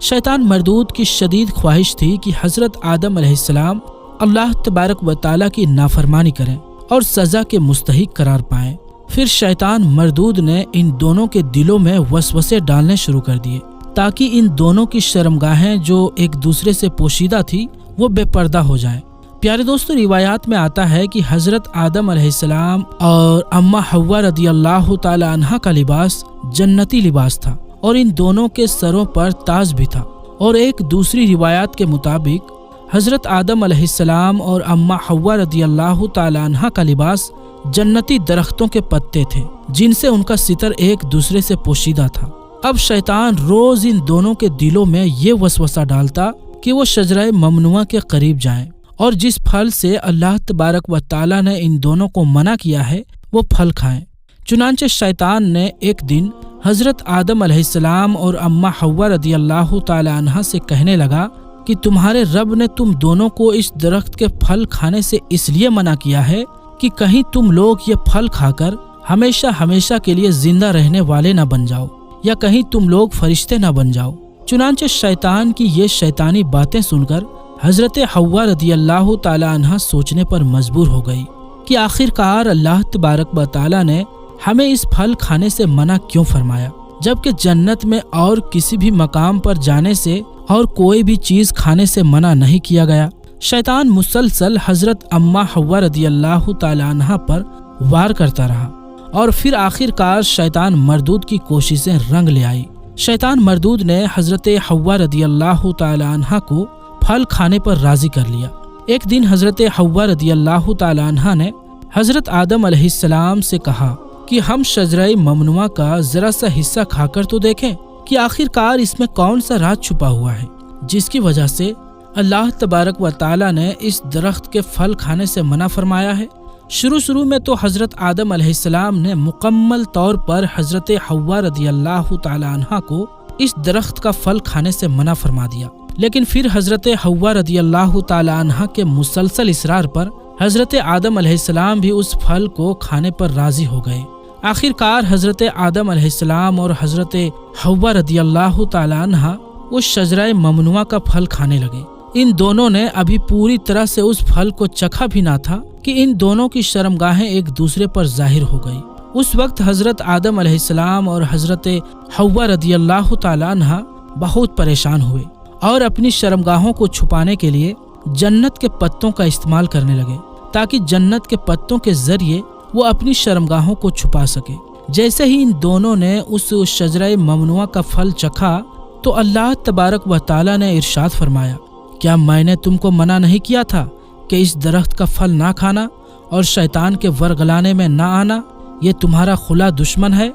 شیطان مردود کی شدید خواہش تھی کہ حضرت آدم علیہ السلام اللہ تبارک و تعالیٰ کی نافرمانی کریں اور سزا کے مستحق قرار پائیں۔ پھر شیطان مردود نے ان دونوں کے دلوں میں وسوسے ڈالنے شروع کر دیے تاکہ ان دونوں کی شرمگاہیں جو ایک دوسرے سے پوشیدہ تھی وہ بے پردہ ہو جائیں۔ پیارے دوستو، روایات میں آتا ہے کہ حضرت آدم علیہ السلام اور اماں حوا رضی اللہ تعالی عنہا کا لباس جنتی لباس تھا اور ان دونوں کے سروں پر تاج بھی تھا، اور ایک دوسری روایات کے مطابق حضرت آدم علیہ السلام اور اماں حوا رضی اللہ تعالی عنہا کا لباس جنتی درختوں کے پتے تھے جن سے ان کا ستر ایک دوسرے سے پوشیدہ تھا۔ اب شیطان روز ان دونوں کے دلوں میں یہ وسوسہ ڈالتا کہ وہ شجرہ ممنوعہ کے قریب جائیں اور جس پھل سے اللہ تبارک و تعالیٰ نے ان دونوں کو منع کیا ہے وہ پھل کھائیں۔ چنانچہ شیطان نے ایک دن حضرت آدم علیہ السلام اور اماں حوا رضی اللہ تعالی عنہا سے کہنے لگا کہ تمہارے رب نے تم دونوں کو اس درخت کے پھل کھانے سے اس لیے منع کیا ہے کہ کہیں تم لوگ یہ پھل کھا کر ہمیشہ ہمیشہ کے لیے زندہ رہنے والے نہ بن جاؤ، یا کہیں تم لوگ فرشتے نہ بن جاؤ۔ چنانچہ شیطان کی یہ شیطانی باتیں سن کر حضرت حوا رضی اللہ تعالی عنہا سوچنے پر مجبور ہو گئی کہ آخر کار اللہ تبارک و تعالی نے ہمیں اس پھل کھانے سے منع کیوں فرمایا، جبکہ جنت میں اور کسی بھی مقام پر جانے سے اور کوئی بھی چیز کھانے سے منع نہیں کیا گیا۔ شیطان مسلسل حضرت اماں حوا رضی اللہ تعالی عنہا پر وار کرتا رہا اور پھر آخر کار شیطان مردود کی کوششیں رنگ لے آئی۔ شیطان مردود نے حضرت حوا رضی اللہ تعالی عنہا کو پھل کھانے پر راضی کر لیا۔ ایک دن حضرت حوا رضی اللہ تعالی عنہا نے حضرت آدم علیہ السلام سے کہا کہ ہم شجرہ ممنوعہ کا ذرا سا حصہ کھا کر تو دیکھیں کہ آخر کار اس میں کون سا راز چھپا ہوا ہے جس کی وجہ سے اللہ تبارک و تعالی نے اس درخت کے پھل کھانے سے منع فرمایا ہے۔ شروع میں تو حضرت آدم علیہ السلام نے مکمل طور پر حضرت حوا رضی اللہ تعالی عنہا کو اس درخت کا پھل کھانے سے منع فرما دیا، لیکن پھر حضرت حوا رضی اللہ تعالی عنہا کے مسلسل اصرار پر حضرت آدم علیہ السلام بھی اس پھل کو کھانے پر راضی ہو گئے۔ آخر کار حضرت آدم علیہ السلام اور حضرت حوا رضی اللہ تعالی عنہا اس شجرہ ممنوعہ کا پھل کھانے لگے۔ ان دونوں نے ابھی پوری طرح سے اس پھل کو چکھا بھی نہ تھا کہ ان دونوں کی شرمگاہیں ایک دوسرے پر ظاہر ہو گئی۔ اس وقت حضرت آدم علیہ السلام اور حضرت حوا رضی اللہ تعالی عنہا بہت پریشان ہوئے اور اپنی شرمگاہوں کو چھپانے کے لیے جنت کے پتوں کا استعمال کرنے لگے تاکہ جنت کے پتوں کے ذریعے وہ اپنی شرمگاہوں کو چھپا سکے۔ جیسے ہی ان دونوں نے اس شجرہ ممنوعہ کا پھل چکھا تو اللہ تبارک و تعالی نے ارشاد فرمایا، کیا میں نے تم کو منع نہیں کیا تھا کہ اس درخت کا پھل نہ کھانا اور شیطان کے ورگلانے میں نہ آنا؟ یہ تمہارا خلا دشمن ہے۔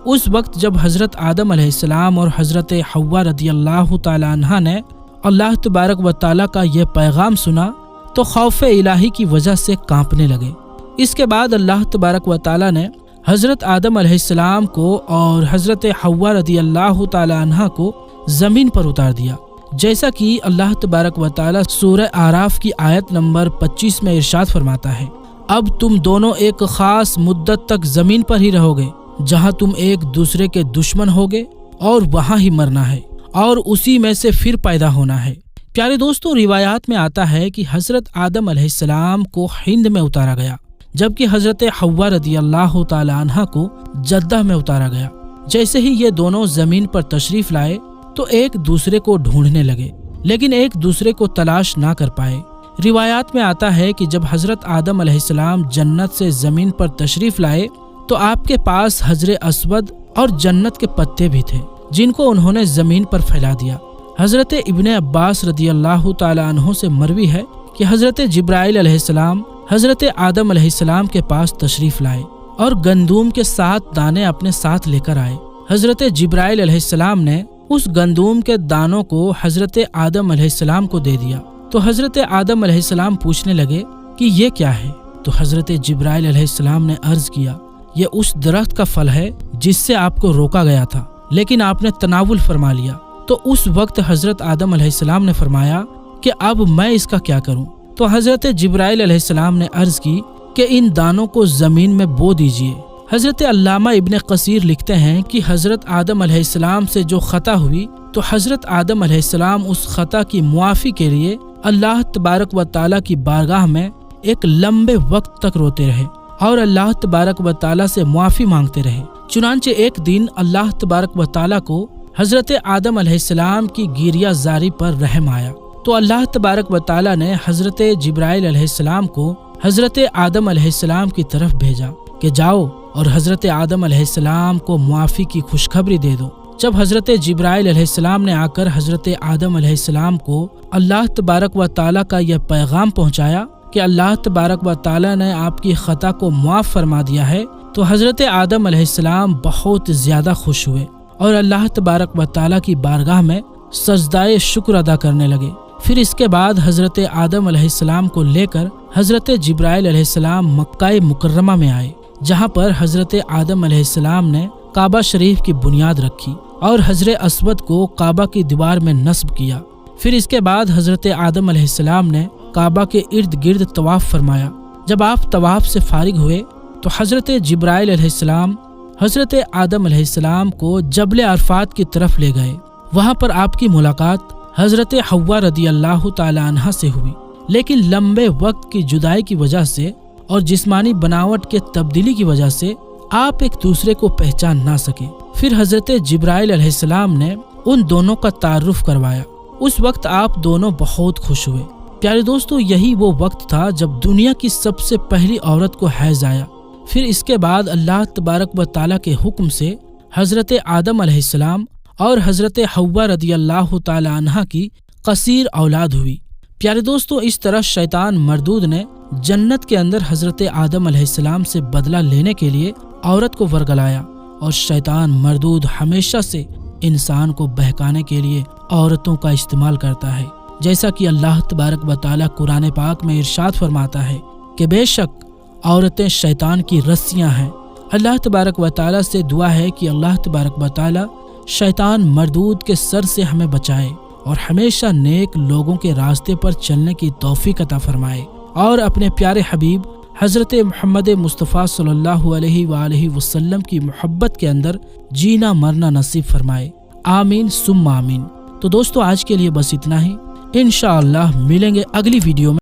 اس وقت جب حضرت آدم علیہ السلام اور حضرت حوا رضی اللہ تعالی عنہا نے اللہ تبارک و تعالی کا یہ پیغام سنا تو خوف الہی کی وجہ سے کانپنے لگے۔ اس کے بعد اللہ تبارک و تعالی نے حضرت آدم علیہ السلام کو اور حضرت حوا رضی اللہ تعالی عنہا کو زمین پر اتار دیا، جیسا کہ اللہ تبارک و تعالی سورہ اعراف کی آیت نمبر 25 میں ارشاد فرماتا ہے، اب تم دونوں ایک خاص مدت تک زمین پر ہی رہو گے جہاں تم ایک دوسرے کے دشمن ہوگے اور وہاں ہی مرنا ہے اور اسی میں سے پھر پیدا ہونا ہے۔ پیارے دوستوں، روایات میں آتا ہے کہ حضرت آدم علیہ السلام کو ہند میں اتارا گیا جبکہ حضرت حوا رضی اللہ تعالی عنہا کو جدہ میں اتارا گیا۔ جیسے ہی یہ دونوں زمین پر تشریف لائے تو ایک دوسرے کو ڈھونڈنے لگے لیکن ایک دوسرے کو تلاش نہ کر پائے۔ روایات میں آتا ہے کہ جب حضرت آدم علیہ السلام جنت سے زمین پر تشریف لائے تو آپ کے پاس حجر اسود اور جنت کے پتے بھی تھے جن کو انہوں نے زمین پر پھیلا دیا۔ حضرت ابن عباس رضی اللہ تعالی عنہ سے مروی ہے کہ حضرت جبرائیل علیہ السلام حضرت آدم علیہ السلام کے پاس تشریف لائے اور گندم کے 7 دانے اپنے ساتھ لے کر آئے۔ حضرت جبرائیل علیہ السلام نے اس گندم کے دانوں کو حضرت آدم علیہ السلام کو دے دیا تو حضرت آدم علیہ السلام پوچھنے لگے کہ یہ کیا ہے؟ تو حضرت جبرائیل علیہ السلام نے عرض کیا، یہ اس درخت کا پھل ہے جس سے آپ کو روکا گیا تھا لیکن آپ نے تناول فرما لیا۔ تو اس وقت حضرت آدم علیہ السلام نے فرمایا کہ اب میں اس کا کیا کروں؟ تو حضرت جبرائیل علیہ السلام نے عرض کی کہ ان دانوں کو زمین میں بو دیجئے۔ حضرت علامہ ابن قصیر لکھتے ہیں کہ حضرت آدم علیہ السلام سے جو خطا ہوئی تو حضرت آدم علیہ السلام اس خطا کی معافی کے لیے اللہ تبارک و تعالیٰ کی بارگاہ میں ایک لمبے وقت تک روتے رہے اور اللہ تبارک و تعالیٰ سے معافی مانگتے رہے۔ چنانچہ ایک دن اللہ تبارک و تعالیٰ کو حضرت آدم علیہ السلام کی گریہ زاری پر رحم آیا تو اللہ تبارک و تعالیٰ نے حضرت جبرائیل علیہ السلام کو حضرت آدم علیہ السلام کی طرف بھیجا کہ جاؤ اور حضرت آدم علیہ السلام کو معافی کی خوشخبری دے دو۔ جب حضرت جبرائیل علیہ السلام نے آ کر حضرت آدم علیہ السلام کو اللہ تبارک و تعالیٰ کا یہ پیغام پہنچایا کہ اللہ تبارک و تعالیٰ نے آپ کی خطا کو معاف فرما دیا ہے تو حضرت آدم علیہ السلام بہت زیادہ خوش ہوئے اور اللہ تبارک و تعالیٰ کی بارگاہ میں سجدائے شکر ادا کرنے لگے۔ پھر اس کے بعد حضرت آدم علیہ السلام کو لے کر حضرت جبرائیل علیہ السلام مکہ مکرمہ میں آئے، جہاں پر حضرت آدم علیہ السلام نے کعبہ شریف کی بنیاد رکھی اور حجر اسود کو کعبہ کی دیوار میں نصب کیا۔ پھر اس کے بعد حضرت آدم علیہ السلام نے کعبہ کے ارد گرد طواف فرمایا۔ جب آپ طواف سے فارغ ہوئے تو حضرت جبرائیل علیہ السلام حضرت آدم علیہ السلام کو جبل عرفات کی طرف لے گئے۔ وہاں پر آپ کی ملاقات حضرت حوا رضی اللہ تعالی عنہا سے ہوئی، لیکن لمبے وقت کی جدائی کی وجہ سے اور جسمانی بناوٹ کے تبدیلی کی وجہ سے آپ ایک دوسرے کو پہچان نہ سکے۔ پھر حضرت جبرائیل علیہ السلام نے ان دونوں کا تعارف کروایا۔ اس وقت آپ دونوں بہت خوش ہوئے۔ پیارے دوستو، یہی وہ وقت تھا جب دنیا کی سب سے پہلی عورت کو حیض آیا۔ پھر اس کے بعد اللہ تبارک و تعالیٰ کے حکم سے حضرت آدم علیہ السلام اور حضرت حوا رضی اللہ تعالی عنہا کی قصیر اولاد ہوئی۔ پیارے دوستو، اس طرح شیطان مردود نے جنت کے اندر حضرت آدم علیہ السلام سے بدلہ لینے کے لیے عورت کو ورگلایا، اور شیطان مردود ہمیشہ سے انسان کو بہکانے کے لیے عورتوں کا استعمال کرتا ہے، جیسا کہ اللہ تبارک و تعالیٰ قرآن پاک میں ارشاد فرماتا ہے کہ بے شک عورتیں شیطان کی رسیاں ہیں۔ اللہ تبارک و تعالیٰ سے دعا ہے کہ اللہ تبارک و تعالیٰ شیطان مردود کے سر سے ہمیں بچائے اور ہمیشہ نیک لوگوں کے راستے پر چلنے کی توفیق عطا فرمائے، اور اپنے پیارے حبیب حضرت محمد مصطفیٰ صلی اللہ علیہ وآلہ وسلم کی محبت کے اندر جینا مرنا نصیب فرمائے۔ آمین ثم آمین۔ تو دوستو، آج کے لیے بس اتنا ہی۔ انشاءاللہ ملیں گے اگلی ویڈیو میں۔